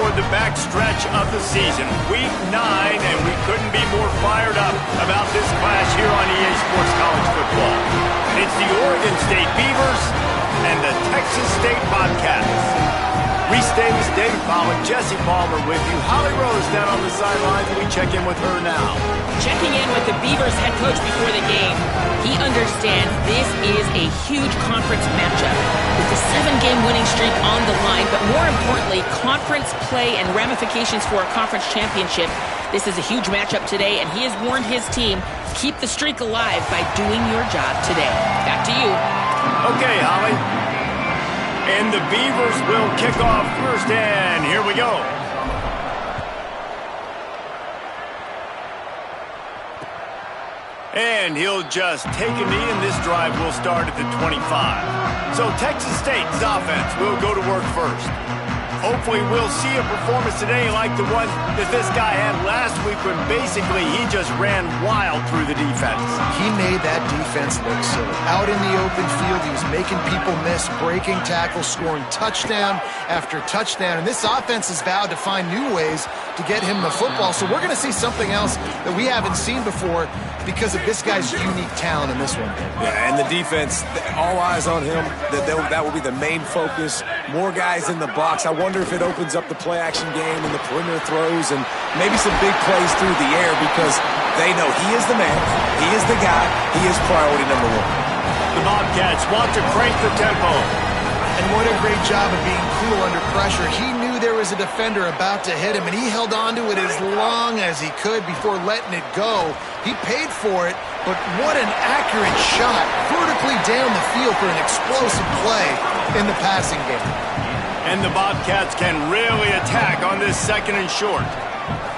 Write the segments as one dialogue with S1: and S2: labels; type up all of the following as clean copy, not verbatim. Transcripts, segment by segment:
S1: toward the backstretch of the season. Week 9, and we couldn't be more fired up about this clash here on EA Sports College Football. It's the Oregon State Beavers and the Texas State Bobcats. Reese Davis, David Pollack, Jesse Palmer with you. Holly Rose down on the sidelines. We check in with her now.
S2: Checking in with the Beavers head coach before the game. He understands this is a huge conference matchup with the 7-game winning streak on the line, but more importantly, conference play and ramifications for a conference championship. This is a huge matchup today, and he has warned his team, keep the streak alive by doing your job today. Back to you.
S1: Okay, Holly. And the Beavers will kick off first, and here we go. And he'll just take a knee, and this drive will start at the 25. So Texas State's offense will go to work first. Hopefully we'll see a performance today like the one that this guy had last week when basically he just ran wild through the defense.
S3: He made that defense look silly. Out in the open field, he was making people miss, breaking tackles, scoring touchdown after touchdown. And this offense has vowed to find new ways to get him the football. So we're going to see something else that we haven't seen before because of this guy's unique talent in this one.
S4: Yeah, and the defense, all eyes on him. That will be the main focus. More guys in the box. I wonder if it opens up the play-action game and the perimeter throws and maybe some big plays through the air because they know he is the man, he is the guy, he is priority number 1.
S1: The Bobcats want to crank the tempo.
S3: And what a great job of being cool under pressure. He knew there was a defender about to hit him, and he held on to it as long as he could before letting it go. He paid for it, but what an accurate shot vertically down the field for an explosive play in the passing game.
S1: And the Bobcats can really attack on this second and short.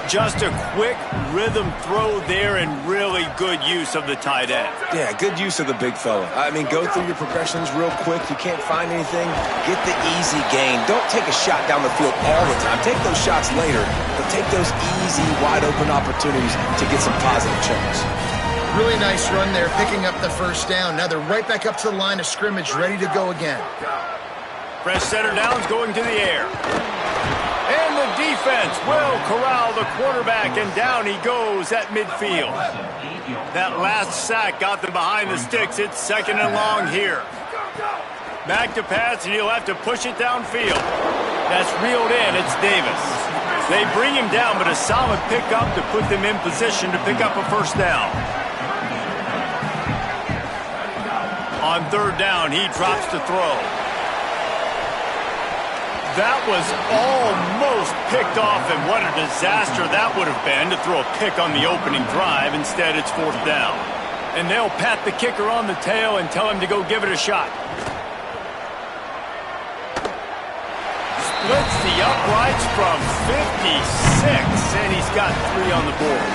S1: Just a quick rhythm throw there and really good use of the tight end.
S4: Yeah, good use of the big fella. I mean, go through your progressions real quick. You can't find anything. Get the easy gain. Don't take a shot down the field all the time. Take those shots later, but take those easy, wide-open opportunities to get some positive chunks.
S3: Really nice run there, picking up the first down. Now they're right back up to the line of scrimmage, ready to go again.
S1: Fresh center downs going to the air. And the defense will corral the quarterback, and down he goes at midfield. That last sack got them behind the sticks. It's second and long here. Back to pass, and he'll have to push it downfield. That's reeled in. It's Davis. They bring him down, but a solid pickup to put them in position to pick up a first down. On third down, he drops to throw. That was almost picked off, and what a disaster that would have been to throw a pick on the opening drive. Instead, it's fourth down. And they'll pat the kicker on the tail and tell him to go give it a shot. Splits the uprights from 56, and he's got 3 on the board.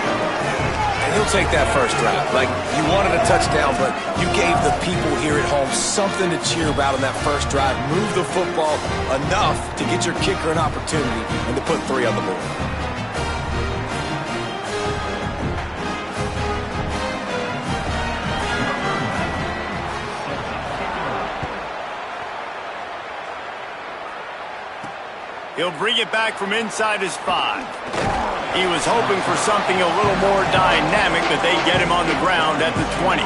S4: And he'll take that first drive. Like, you wanted a touchdown, but you gave the people here at home something to cheer about in that first drive. Move the football enough to get your kicker an opportunity and to put 3 on the board.
S1: He'll bring it back from inside his 5. He was hoping for something a little more dynamic, but they get him on the ground at the 20.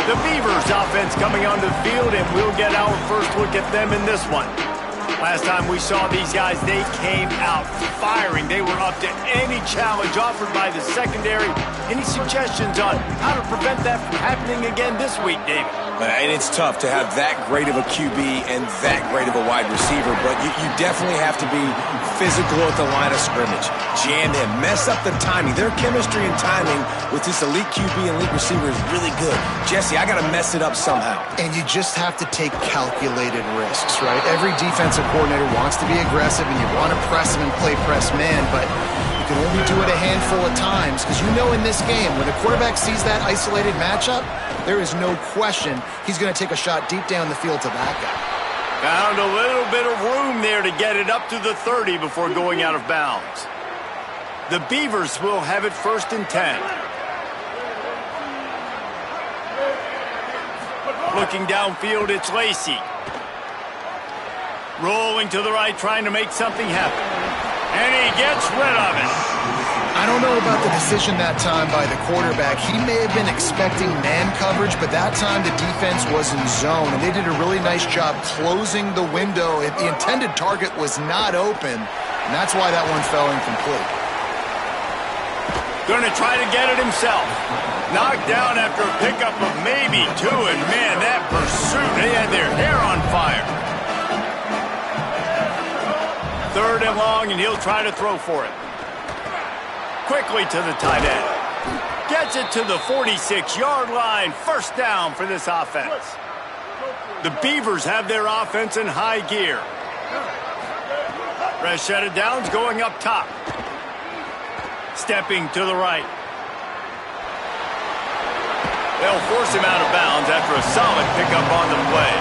S1: The Beavers offense coming onto the field, and we'll get our first look at them in this one. Last time we saw these guys, they came out firing. They were up to any challenge offered by the secondary. Any suggestions on how to prevent that from happening again this week, David?
S4: And it's tough to have that great of a QB and that great of a wide receiver, but you definitely have to be physical at the line of scrimmage. Jam in, mess up the timing. Their chemistry and timing with this elite QB and elite receiver is really good. Jesse, I got to mess it up somehow.
S3: And you just have to take calculated risks, right? Every defensive coordinator wants to be aggressive, and you want to press him and play press man, but you can only do it a handful of times because you know in this game, when the quarterback sees that isolated matchup, there is no question he's going to take a shot deep down the field to that guy.
S1: Found a little bit of room there to get it up to the 30 before going out of bounds. The Beavers will have it first and 10. Looking downfield, it's Lacey. Rolling to the right, trying to make something happen. And he gets rid of it.
S3: I don't know about the decision that time by the quarterback. He may have been expecting man coverage, but that time the defense was in zone, and they did a really nice job closing the window. The intended target was not open, and that's why that one fell incomplete.
S1: Going to try to get it himself. Knocked down after a pickup of maybe 2, and man, that pursuit, they had their hair on fire. 3rd and long, and he'll try to throw for it. Quickly to the tight end. Gets it to the 46-yard line. 1st down for this offense. The Beavers have their offense in high gear. Fresh set of downs going up top. Stepping to the right. They'll force him out of bounds after a solid pickup on the play.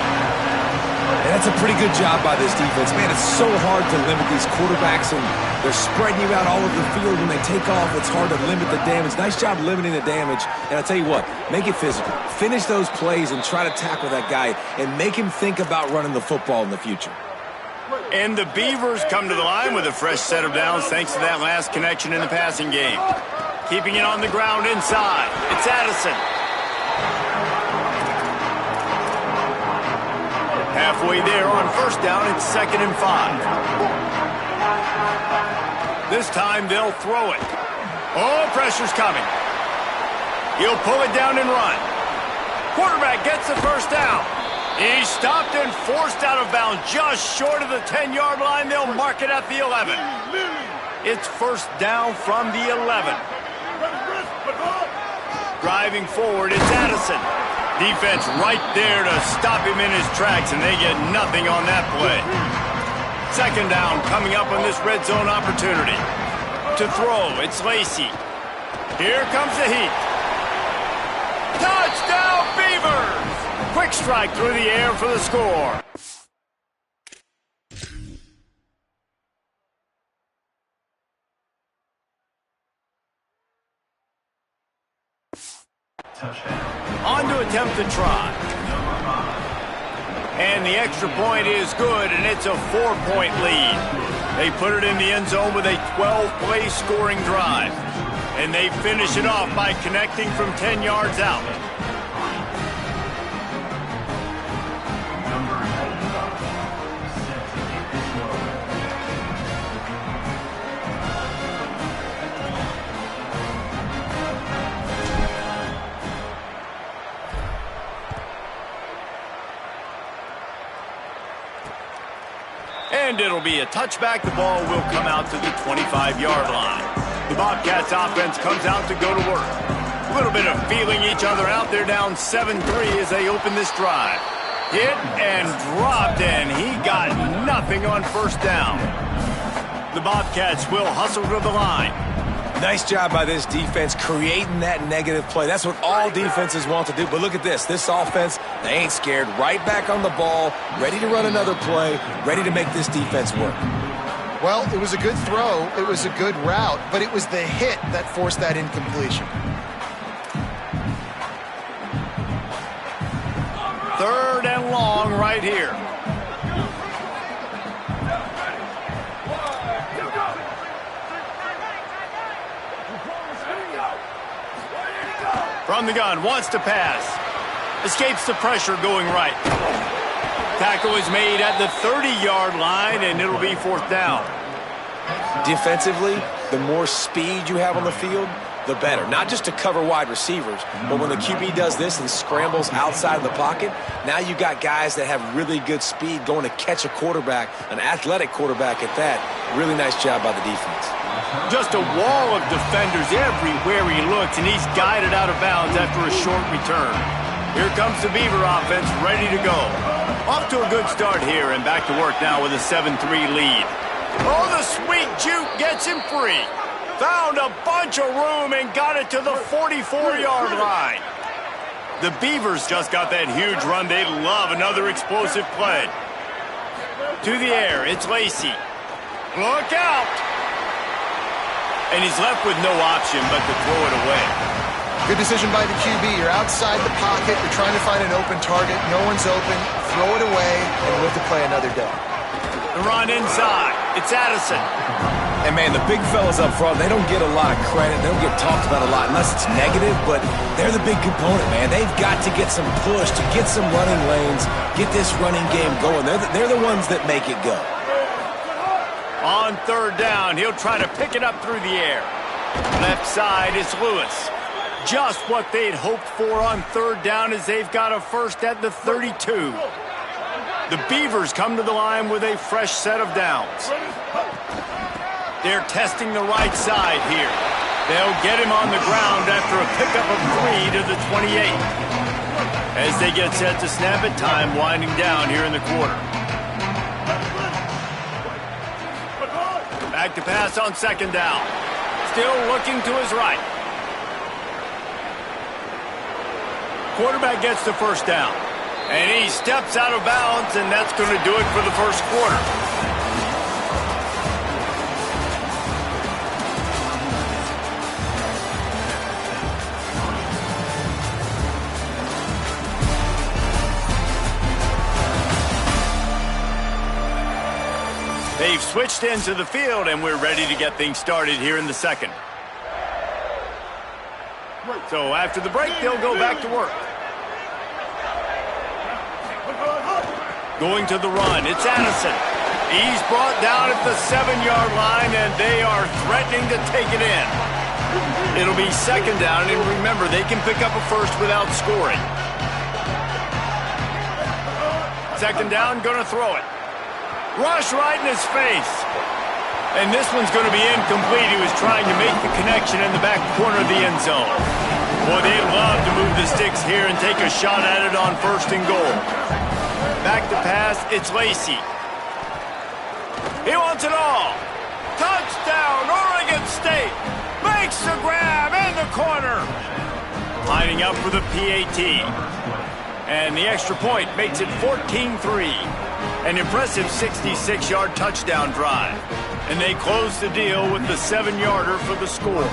S4: And that's a pretty good job by this defense. Man, it's so hard to limit these quarterbacks, and they're spreading you out all over the field. When they take off, it's hard to limit the damage. Nice job limiting the damage. And I'll tell you what, make it physical. Finish those plays and try to tackle that guy and make him think about running the football in the future.
S1: And the Beavers come to the line with a fresh set of downs thanks to that last connection in the passing game. Keeping it on the ground inside. It's Addison. Halfway there on 1st down, it's 2nd and 5. This time they'll throw it. Oh, pressure's coming. He'll pull it down and run. Quarterback gets the 1st down. He's stopped and forced out of bounds just short of the 10-yard line. They'll mark it at the 11. It's 1st down from the 11. Driving forward, it's Addison. Defense right there to stop him in his tracks, and they get nothing on that play. 2nd down coming up on this red zone opportunity. To throw, it's Lacy. Here comes the heat. Touchdown, Beavers! Quick strike through the air for the score. On to attempt the try. And the extra point is good, and it's a 4-point lead. They put it in the end zone with a 12-play scoring drive. And they finish it off by connecting from 10 yards out. And it'll be a touchback. The ball will come out to the 25-yard line. The Bobcats offense comes out to go to work. A little bit of feeling each other out. They're down 7-3 as they open this drive. Hit and dropped, and he got nothing on 1st down. The Bobcats will hustle to the line.
S4: Nice job by this defense creating that negative play. That's what all defenses want to do. But look at this. This offense, they ain't scared. Right back on the ball, ready to run another play, ready to make this defense work.
S3: Well, it was a good throw. It was a good route, but it was the hit that forced that incompletion.
S1: 3rd and long right here. From the gun, wants to pass. Escapes the pressure going right. Tackle is made at the 30-yard line, and it'll be 4th down.
S4: Defensively, the more speed you have on the field, the better. Not just to cover wide receivers, but when the QB does this and scrambles outside the pocket, now you got guys that have really good speed going to catch a quarterback, an athletic quarterback at that. Really nice job by the defense.
S1: Just a wall of defenders everywhere he looks, and he's guided out of bounds after a short return. Here comes the Beaver offense ready to go. Off to a good start here, and back to work now with a 7-3 lead. Oh, the sweet juke gets him free. Found a bunch of room and got it to the 44-yard line. The Beavers just got that huge run. They love another explosive play. To the air, it's Lacy. Look out! And he's left with no option but to throw it away.
S3: Good decision by the QB. You're outside the pocket. You're trying to find an open target. No one's open. Throw it away and live to play another day.
S1: The run inside. It's Addison.
S4: And, man, the big fellas up front, they don't get a lot of credit. They don't get talked about a lot unless it's negative, but they're the big component, man. They've got to get some push, to get some running lanes, get this running game going. They're the ones that make it go.
S1: On third down, he'll try to pick it up through the air. Left side is Lewis. Just what they'd hoped for on third down as they've got a first at the 32. The Beavers come to the line with a fresh set of downs. They're testing the right side here. They'll get him on the ground after a pickup of 3 to the 28. As they get set to snap it, time winding down here in the quarter. Back to pass on second down. Still looking to his right. Quarterback gets the first down. And he steps out of bounds, and that's going to do it for the first quarter. They've switched into the field, and we're ready to get things started here in the second. So after the break, they'll go back to work. Going to the run, it's Addison. He's brought down at the 7-yard line, and they are threatening to take it in. It'll be second down, and remember, they can pick up a first without scoring. Second down, gonna throw it. Rush right in his face. And this one's going to be incomplete. He was trying to make the connection in the back corner of the end zone. Boy, they'd love to move the sticks here and take a shot at it on first and goal. Back to pass, it's Lacy. He wants it all. Touchdown, Oregon State. Makes the grab in the corner. Lining up for the PAT. And the extra point makes it 14-3. An impressive 66-yard touchdown drive. And they close the deal with the 7-yarder for the score.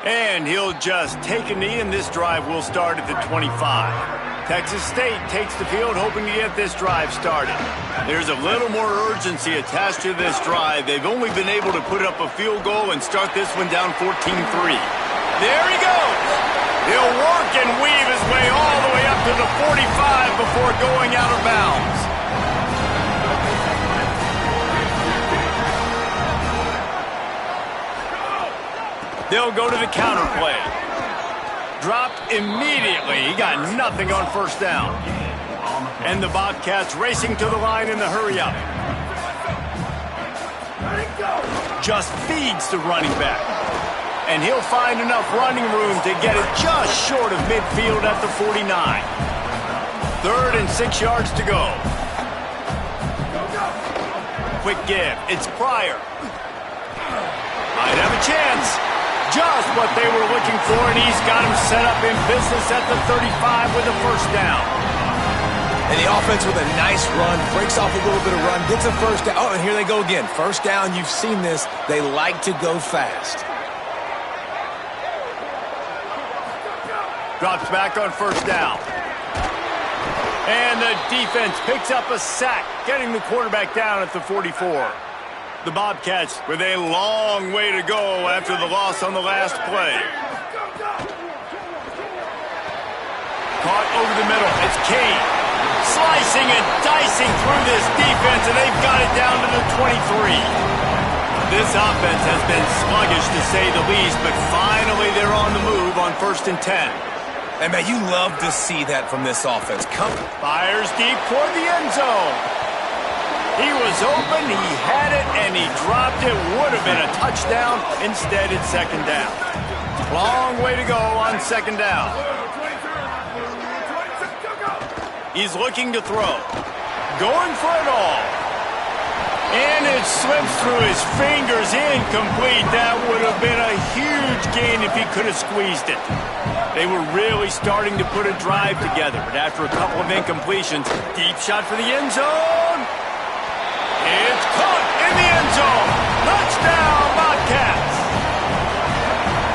S1: And he'll just take a knee, and this drive will start at the 25. Texas State takes the field, hoping to get this drive started. There's a little more urgency attached to this drive. They've only been able to put up a field goal and start this one down 14-3. There he goes. He'll work and weave his way all the way up to the 45 before going out of bounds. They'll go to the counter play. Dropped immediately. He got nothing on first down. And the Bobcats racing to the line in the hurry-up. Just feeds the running back. And he'll find enough running room to get it just short of midfield at the 49. 3rd and 6 yards to go. Quick give. It's Pryor. Might have a chance. Just what they were looking for, and he's got him set up in business at the 35 with a first down.
S4: And the offense with a nice run, breaks off a little bit of run, gets a first down. Oh, and here they go again. First down, you've seen this. They like to go fast.
S1: Drops back on first down. And the defense picks up a sack, getting the quarterback down at the 44. The Bobcats with a long way to go after the loss on the last play. Caught over the middle. It's Kane. Slicing and dicing through this defense, and they've got it down to the 23. This offense has been sluggish to say the least, but finally they're on the move on 1st and 10.
S4: And, man, you love to see that from this offense.
S1: Fires deep toward the end zone. He was open, he had it, and he dropped it. Would have been a touchdown. Instead, it's second down. Long way to go on second down. He's looking to throw. Going for it all. And it slips through his fingers. Incomplete. That would have been a huge gain if he could have squeezed it. They were really starting to put a drive together, but after a couple of incompletions, deep shot for the end zone. It's caught in the end zone. Touchdown, Bobcats.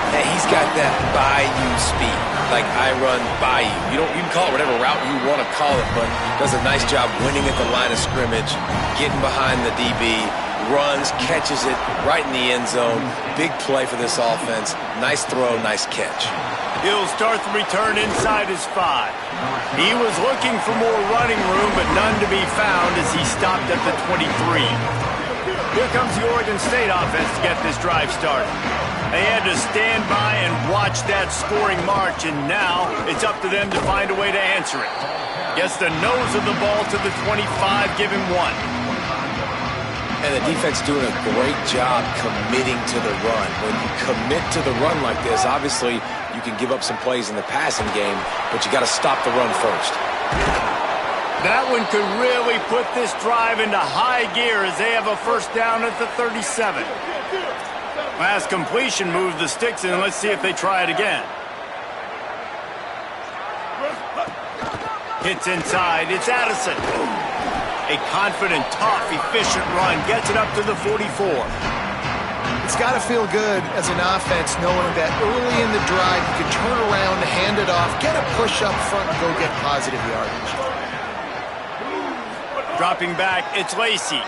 S4: Hey, he's got got that bayou speed, like I run bayou. You can call it whatever route you want to call it, but does a nice job winning at the line of scrimmage, getting behind the DB, runs, catches it right in the end zone. Big play for this offense. Nice throw, nice catch.
S1: He'll start the return inside his 5. He was looking for more running room, but none to be found as he stopped at the 23. Here comes the Oregon State offense to get this drive started. They had to stand by and watch that scoring march, and now it's up to them to find a way to answer it. Gets the nose of the ball to the 25, give him 1.
S4: And the defense doing a great job committing to the run. When you commit to the run like this, obviously you can give up some plays in the passing game, but you got to stop the run first.
S1: That one could really put this drive into high gear as they have a first down at the 37. Last completion moved the sticks in. Let's see if they try it again. Hits inside. It's Addison. A confident, tough, efficient run gets it up to the 44.
S3: It's got to feel good as an offense knowing that early in the drive you can turn around, hand it off, get a push up front, and go get positive yardage.
S1: Dropping back, it's Lacey.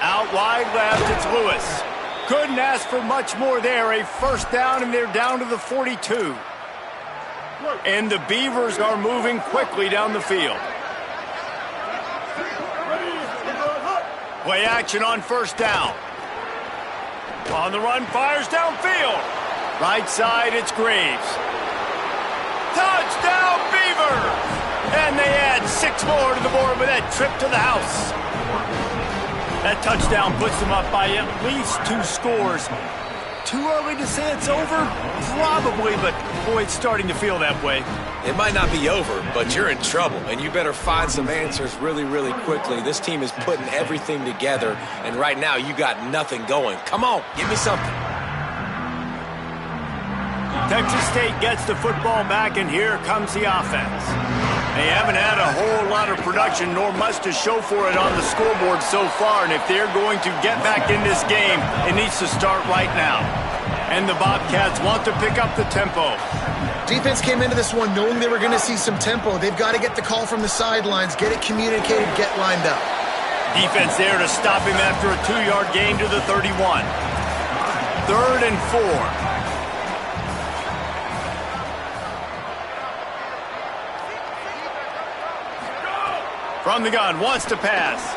S1: Out wide left, it's Lewis. Couldn't ask for much more there. A first down, and they're down to the 42. And the Beavers are moving quickly down the field. Play action on first down. On the run, fires downfield. Right side, it's Graves. Touchdown, Beavers! And they add 6 more to the board with that trip to the house. That touchdown puts them up by at least 2 scores. Too early to say it's over? Probably, but boy, it's starting to feel that way.
S4: It might not be over, but you're in trouble, and you better find some answers really, really quickly. This team is putting everything together, and right now you got nothing going. Come on, give me something.
S1: Texas State gets the football back, and here comes the offense. They haven't had a whole lot of production, nor much to show for it on the scoreboard so far, and if they're going to get back in this game, it needs to start right now. And the Bobcats want to pick up the tempo.
S3: Defense came into this one knowing they were going to see some tempo. They've got to get the call from the sidelines, get it communicated, get lined up.
S1: Defense there to stop him after a 2-yard gain to the 31. 3rd and 4. From the gun, wants to pass.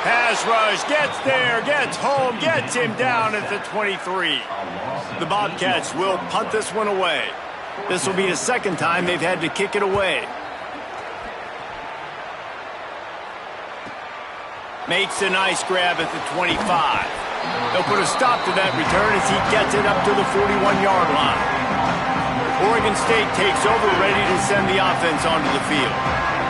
S1: Pass rush, gets there, gets home, gets him down at the 23. The Bobcats will punt this one away. This will be the second time they've had to kick it away. Makes a nice grab at the 25. They'll put a stop to that return as he gets it up to the 41-yard line. Oregon State takes over, ready to send the offense onto the field.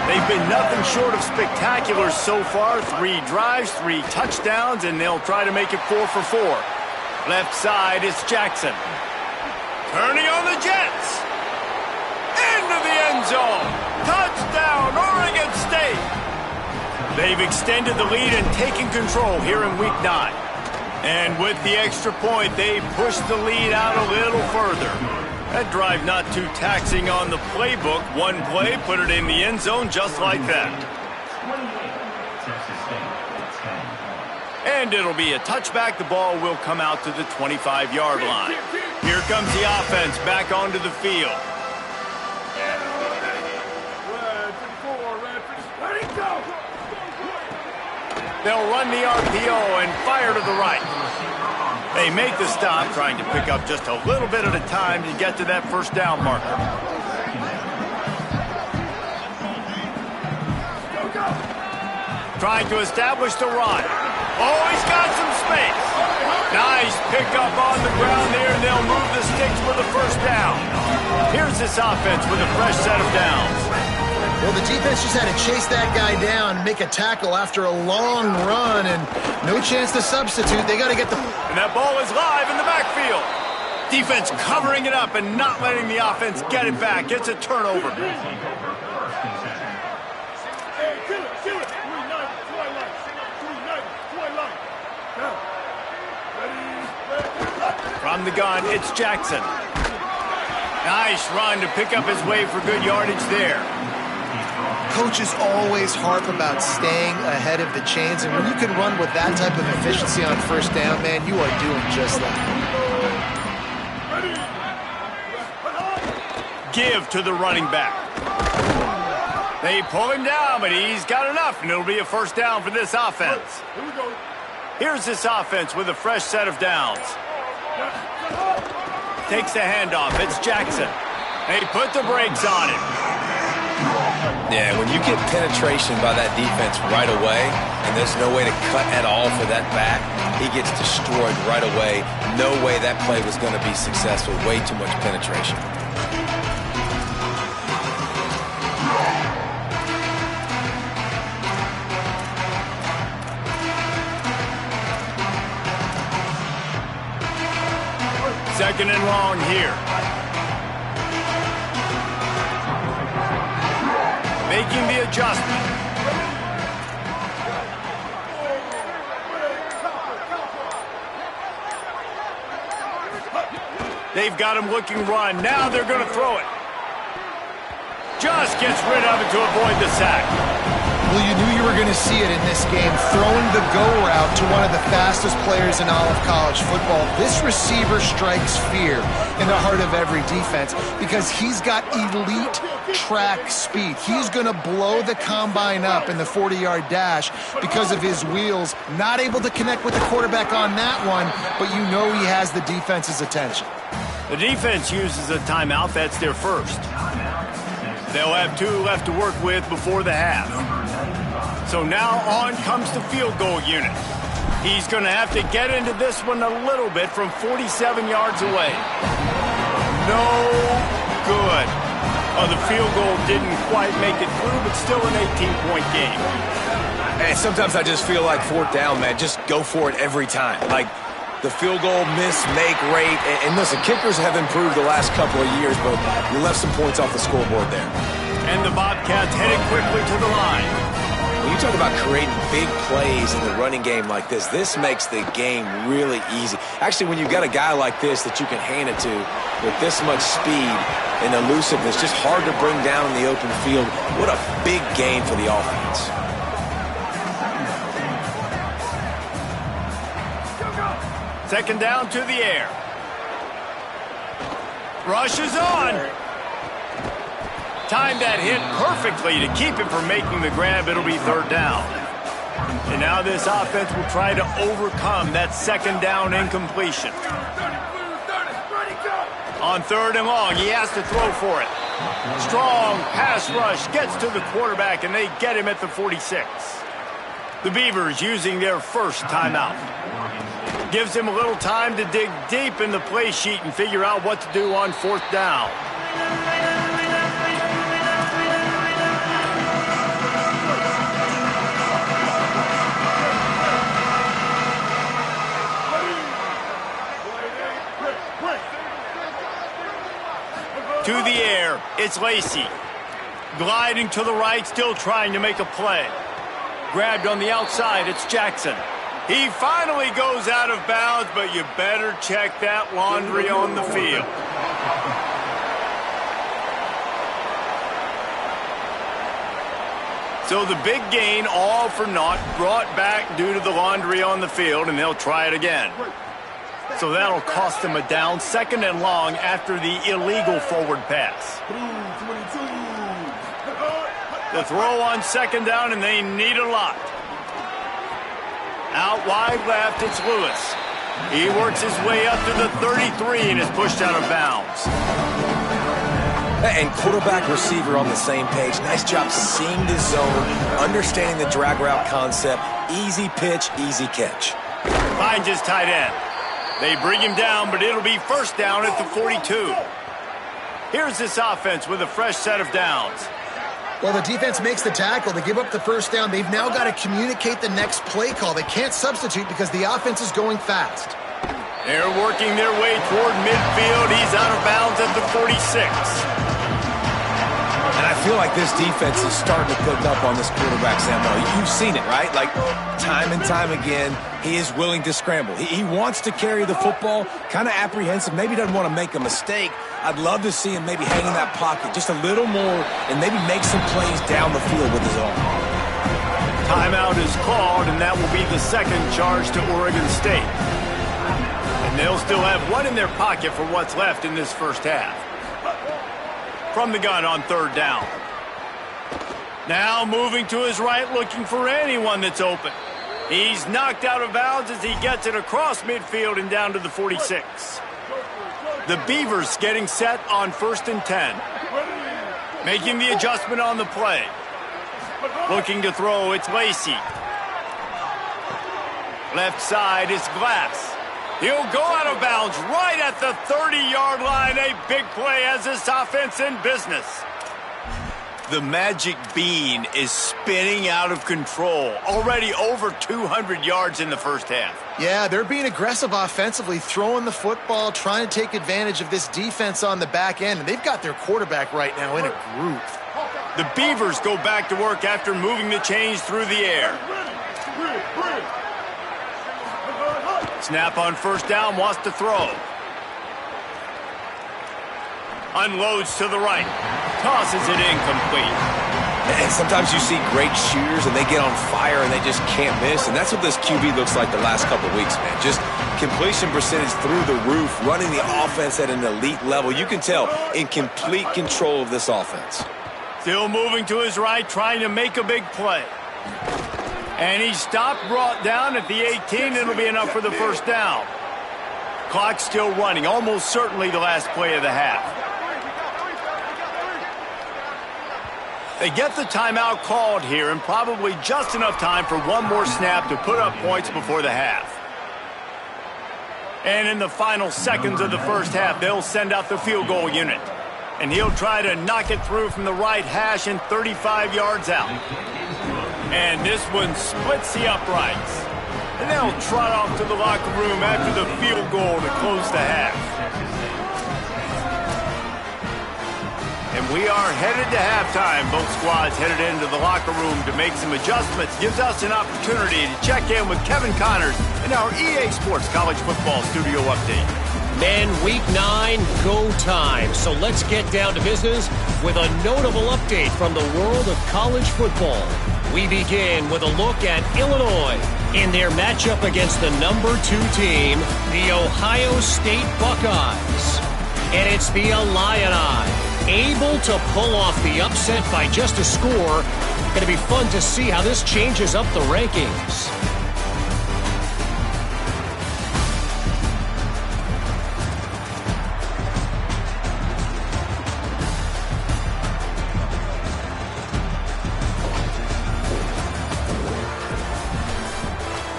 S1: They've been nothing short of spectacular so far. 3 drives, 3 touchdowns, and they'll try to make it 4 for 4. Left side is Jackson. Turning on the Jets. Into the end zone. Touchdown, Oregon State. They've extended the lead and taken control here in Week 9. And with the extra point, they pushed the lead out a little further. That drive not too taxing on the playbook. One play, put it in the end zone just like that. And it'll be a touchback. The ball will come out to the 25-yard line. Here comes the offense back onto the field. They'll run the RPO and fire to the right. They make the stop, trying to pick up just a little bit at a time to get to that first down marker. Trying to establish the run. Oh, he's got some space. Nice pickup on the ground there, and they'll move the sticks with a first down. Here's this offense with a fresh set of downs.
S3: Well, the defense just had to chase that guy down, make a tackle after a long run, and no chance to substitute. They got to get the...
S1: And that ball is live in the backfield. Defense covering it up and not letting the offense get it back. It's a turnover. from the gun, it's Jackson. Nice run to pick up his way for good yardage there.
S3: Coaches always harp about staying ahead of the chains, and when you can run with that type of efficiency on first down, man, you are doing just that.
S1: Give to the running back. They pull him down, but he's got enough, and it'll be a first down for this offense. Here's this offense with a fresh set of downs. Takes the handoff. It's Jackson. They put the brakes on him.
S4: Yeah, when you get penetration by that defense right away, and there's no way to cut at all for that back, he gets destroyed right away. No way that play was going to be successful. Way too much penetration.
S1: Second and long here. Making the adjustment. They've got him looking run. Now they're going to throw it. Just gets rid of it to avoid the sack.
S3: Well, you knew you were going to see it in this game, throwing the go route to one of the fastest players in all of college football. This receiver strikes fear in the heart of every defense because he's got elite track speed. He's going to blow the combine up in the 40-yard dash because of his wheels. Not able to connect with the quarterback on that one, but you know he has the defense's attention.
S1: The defense uses a timeout. That's their first. They'll have 2 left to work with before the half. So now on comes the field goal unit. He's going to have to get into this one a little bit from 47 yards away. No good. Oh, the field goal didn't quite make it through, but still an 18-point game.
S4: And sometimes I just feel like fourth down, man, just go for it every time. Like the field goal miss-make rate. And listen, kickers have improved the last couple of years, but you left some points off the scoreboard there.
S1: And the Bobcats heading quickly to the line.
S4: When you talk about creating big plays in the running game like this makes the game really easy. Actually, when you've got a guy like this that you can hand it to with this much speed and elusiveness, just hard to bring down in the open field, what a big gain for the offense.
S1: Second down to the air. Rush is on. Timed that hit perfectly to keep him from making the grab. It'll be third down. And now this offense will try to overcome that second down incompletion. On third and long, he has to throw for it. Strong pass rush gets to the quarterback, and they get him at the 46. The Beavers using their first timeout. Gives him a little time to dig deep in the play sheet and figure out what to do on fourth down. To the air, it's Lacey. Gliding to the right, still trying to make a play. Grabbed on the outside, it's Jackson. He finally goes out of bounds, but you better check that laundry on the field. So the big gain, all for naught, brought back due to the laundry on the field, and they'll try it again. So that'll cost them a down, second and long after the illegal forward pass. The throw on second down, and they need a lot. Out wide left, it's Lewis. He works his way up to the 33 and is pushed out of bounds.
S4: And quarterback receiver on the same page. Nice job seeing the zone, understanding the drag route concept. Easy pitch, easy catch.
S1: Finds his tight end. They bring him down, but it'll be first down at the 42. Here's this offense with a fresh set of downs.
S3: Well, the defense makes the tackle. They give up the first down. They've now got to communicate the next play call. They can't substitute because the offense is going fast.
S1: They're working their way toward midfield. He's out of bounds at the 46.
S4: And I feel like this defense is starting to cook up on this quarterback, Sambo. You've seen it, right? Like, time and time again, he is willing to scramble. He wants to carry the football, kind of apprehensive, maybe doesn't want to make a mistake. I'd love to see him maybe hang in that pocket just a little more and maybe make some plays down the field with his arm.
S1: Timeout is called, and that will be the second charge to Oregon State. And they'll still have one in their pocket for what's left in this first half. From the gun on third down. Now moving to his right, looking for anyone that's open. He's knocked out of bounds as he gets it across midfield and down to the 46. The Beavers getting set on 1st and 10. Making the adjustment on the play. Looking to throw, it's Lacey. Left side is Glass. He'll go out of bounds right at the 30-yard line. A big play as this offense in business. The magic bean is spinning out of control. Already over 200 yards in the first half.
S3: Yeah, they're being aggressive offensively, throwing the football, trying to take advantage of this defense on the back end. And they've got their quarterback right now in a groove.
S1: The Beavers go back to work after moving the chains through the air. Snap on first down, wants to throw. Unloads to the right. Tosses it incomplete.
S4: And sometimes you see great shooters and they get on fire and they just can't miss. And that's what this QB looks like the last couple weeks, man. Just completion percentage through the roof, running the offense at an elite level. You can tell in complete control of this offense.
S1: Still moving to his right, trying to make a big play. And he stopped, brought down at the 18. It'll be enough for the first down. Clock still running, almost certainly the last play of the half. They get the timeout called here, and probably just enough time for one more snap to put up points before the half. And in the final seconds of the first half, they'll send out the field goal unit. And he'll try to knock it through from the right hash and 35 yards out. And this one splits the uprights. And they'll trot off to the locker room after the field goal to close the half. And we are headed to halftime. Both squads headed into the locker room to make some adjustments. Gives us an opportunity to check in with Kevin Connors in our EA Sports College Football Studio Update.
S5: Men, Week 9, go time. So let's get down to business with a notable update from the world of college football. We begin with a look at Illinois in their matchup against the number 2 team, the Ohio State Buckeyes. And it's the Illini able to pull off the upset by just a score. Going to be fun to see how this changes up the rankings.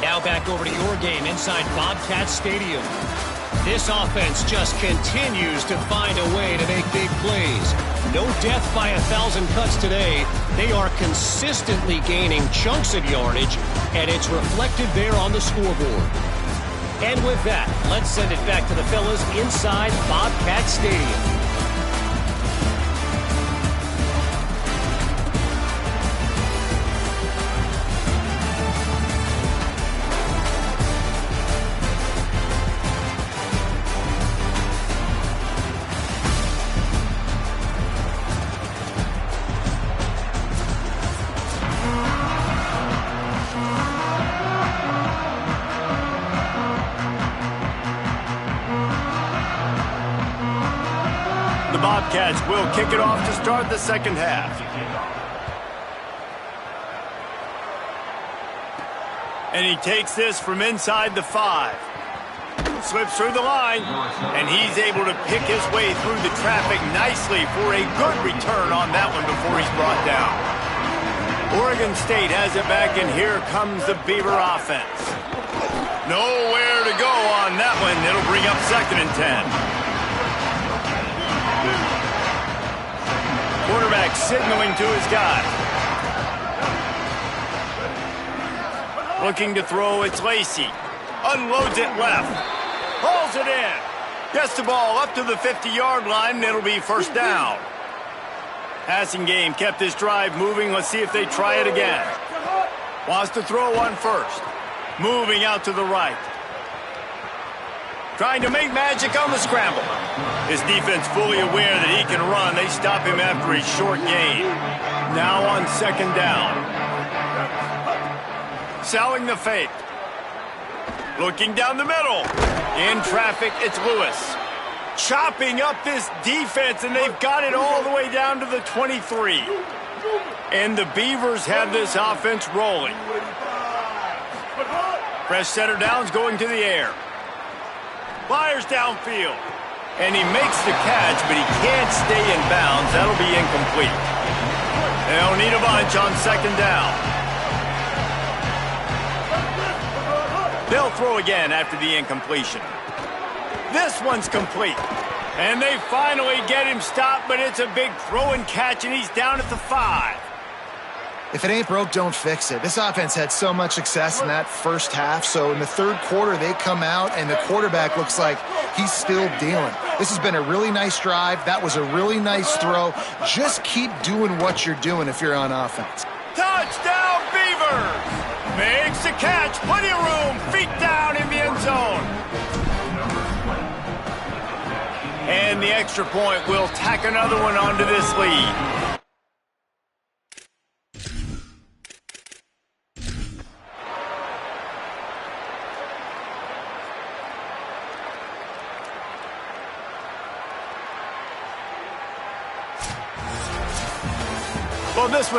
S5: Now back over to your game inside Bobcat Stadium. This offense just continues to find a way to make big plays. No death by 1,000 cuts today. They are consistently gaining chunks of yardage, and it's reflected there on the scoreboard. And with that, let's send it back to the fellas inside Bobcat Stadium.
S1: Bobcats will kick it off to start the second half. And he takes this from inside the 5. Slips through the line, and he's able to pick his way through the traffic nicely for a good return on that one before he's brought down. Oregon State has it back, and here comes the Beaver offense. Nowhere to go on that one. It'll bring up 2nd and 10. Quarterback signaling to his guy. Looking to throw, it's Lacey. Unloads it left. Hauls it in. Gets the ball up to the 50-yard line, and it'll be first down. Passing game kept this drive moving. Let's see if they try it again. Wants to throw one first. Moving out to the right. Trying to make magic on the scramble. His defense fully aware that he can run. They stop him after a short gain. Now on second down. Selling the fake. Looking down the middle. In traffic, it's Lewis. Chopping up this defense, and they've got it all the way down to the 23. And the Beavers have this offense rolling. Fresh center downs going to the air. Fires downfield. And he makes the catch, but he can't stay in bounds. That'll be incomplete. They'll need a bunch on second down. They'll throw again after the incompletion. This one's complete. And they finally get him stopped, but it's a big throw and catch, and he's down at the 5.
S3: If it ain't broke, don't fix it. This offense had so much success in that first half, so in the third quarter, they come out, and the quarterback looks like he's still dealing. This has been a really nice drive. That was a really nice throw. Just keep doing what you're doing if you're on offense.
S1: Touchdown, Beavers! Makes the catch. Plenty of room. Feet down in the end zone. And the extra point will tack another one onto this lead. Well, this